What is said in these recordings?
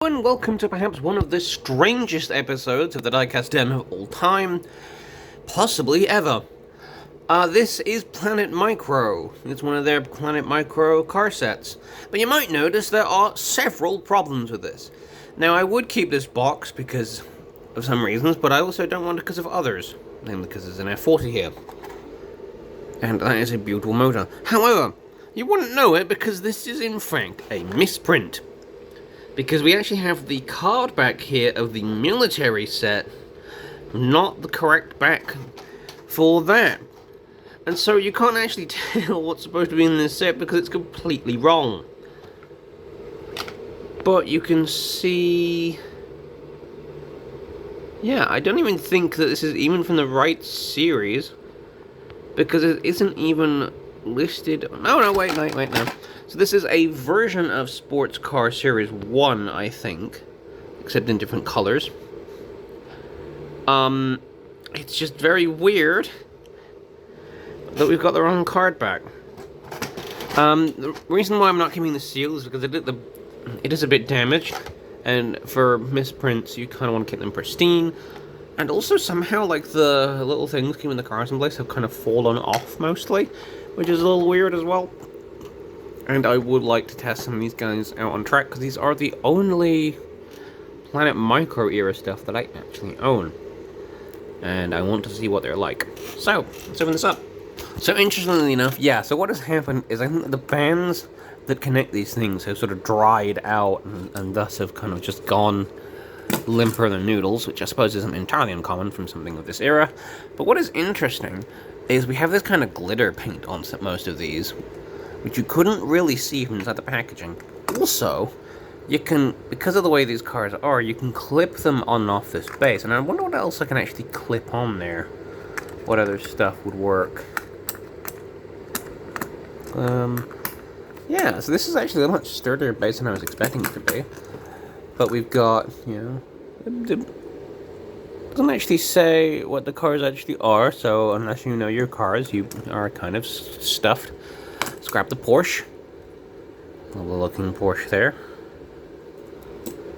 And welcome to perhaps one of the strangest episodes of the Diecast Den of all time, possibly ever. This is Planet Micro. It's one of their Planet Micro car sets. But you might notice there are several problems with this. Now, I would keep this box because of some reasons, but I also don't want it because of others. Namely because there's an F40 here. And that is a beautiful motor. However, you wouldn't know it because this is in fact a misprint. Because we actually have the card back here of the military set, not the correct back for that. And so you can't actually tell what's supposed to be in this set because it's completely wrong. But you can see... yeah, I don't even think that this is even from the right series, because it isn't even listed... no, wait, no. So this is a version of Sports Car Series 1, I think, except in different colors. It's just very weird that we've got the wrong card back. The reason why I'm not keeping the seal is because it is a bit damaged, and for misprints, you kind of want to keep them pristine. And also somehow, like, the little things keeping the cars in place have kind of fallen off mostly, which is a little weird as well. And I would like to test some of these guys out on track, because these are the only Planet Micro era stuff that I actually own. And I want to see what they're like. So, let's open this up. So, interestingly enough, yeah, so what has happened is I think the bands that connect these things have sort of dried out, and thus have kind of just gone limper than noodles, which I suppose isn't entirely uncommon from something of this era. But what is interesting is we have this kind of glitter paint on most of these, which you couldn't really see from inside the packaging. Also, you can, because of the way these cars are, you can clip them on and off this base, and I wonder what else I can actually clip on there. What other stuff would work? Yeah, so this is actually a much sturdier base than I was expecting it to be. But we've got, you know, it doesn't actually say what the cars actually are, so unless you know your cars, you are kind of stuffed. Let's grab the Porsche. Lovely looking Porsche there.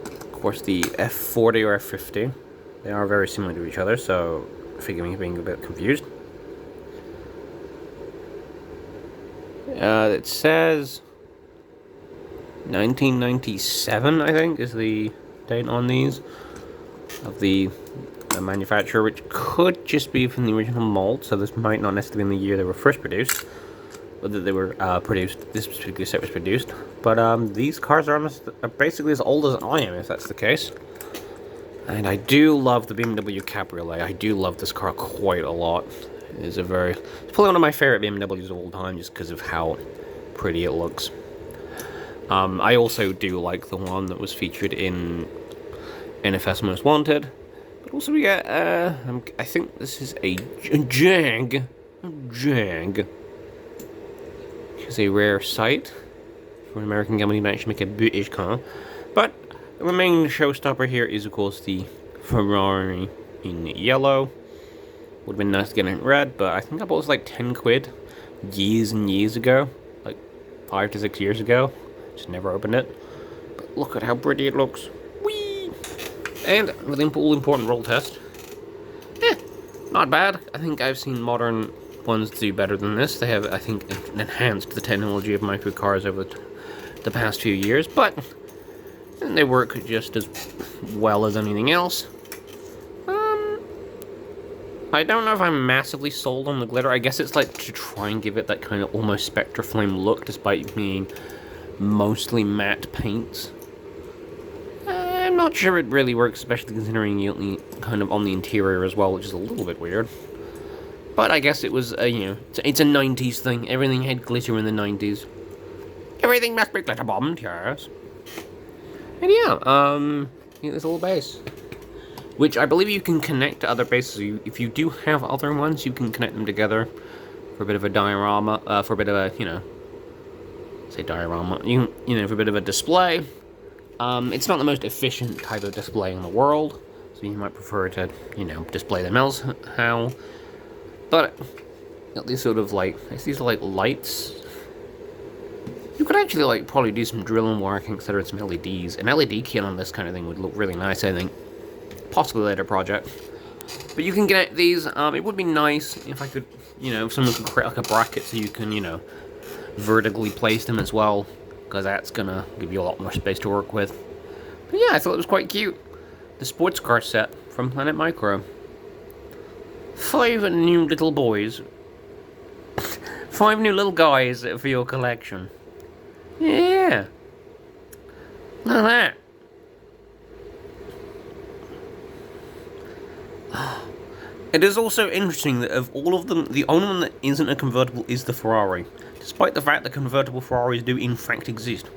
Of course, the F40 or F50. They are very similar to each other, so forgive me being a bit confused. It says 1997, I think, is the date on these of the manufacturer, which could just be from the original mold, so this might not necessarily be in the year they were first produced, but that they were produced, this particular set was produced. But these cars are basically as old as I am, if that's the case. And I do love the BMW Cabriolet. I do love this car quite a lot. It's probably one of my favorite BMWs of all time, just because of how pretty it looks. I also do like the one that was featured in NFS Most Wanted. But also we get, I think this is a Jag. Jag. Which is a rare sight for an American company to actually make a British car. But the main showstopper here is, of course, the Ferrari in yellow. Would have been nice to get it in red, but I think I bought this like 10 quid years and years ago. Like 5 to 6 years ago. Just never opened it. But look at how pretty it looks. Whee! And with the all-important roll test. Not bad. I think I've seen modern ones do better than this. They have, I think, enhanced the technology of micro cars over the past few years, but they work just as well as anything else. I don't know if I'm massively sold on the glitter. I guess it's like to try and give it that kind of almost Spectre Flame look, despite being mostly matte paints. I'm not sure it really works, especially considering you kind of on the interior as well, which is a little bit weird. But I guess it was, you know, it's a 90s thing. Everything had glitter in the 90s. Everything must be glitter bombed, yes. And yeah, this little base, which I believe you can connect to other bases. If you do have other ones, you can connect them together for a bit of a diorama, for a bit of a, you know, say diorama, you know, for a bit of a display. It's not the most efficient type of display in the world, so you might prefer to, you know, display them elsewhere. But got these sort of like, these are like lights. You could actually like probably do some drilling work and consider some LEDs. An LED kit on this kind of thing would look really nice, I think. Possibly later project. But you can get these. It would be nice if I could, if someone could create like a bracket so you can, vertically place them as well, because that's gonna give you a lot more space to work with. But yeah, I thought it was quite cute. The sports car set from Planet Micro. 5 new little boys. 5 new little guys for your collection. Yeah. Look at that. It is also interesting that of all of them, the only one that isn't a convertible is the Ferrari, despite the fact that convertible Ferraris do in fact exist.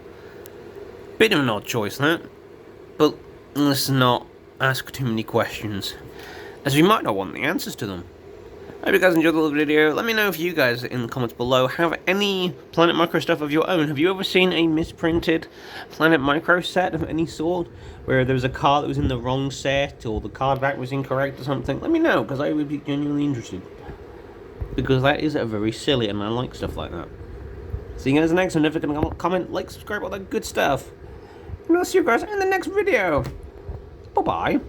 Bit of an odd choice, that. But let's not ask too many questions, as we might not want the answers to them. I hope you guys enjoyed the little video. Let me know if you guys in the comments below have any Planet Micro stuff of your own. Have you ever seen a misprinted Planet Micro set of any sort, where there was a car that was in the wrong set, or the card back was incorrect or something? Let me know, because I would be genuinely interested. Because that is very silly, and I like stuff like that. See you guys in the next one. If you can comment, like, subscribe, all that good stuff. And I'll see you guys in the next video. Bye-bye.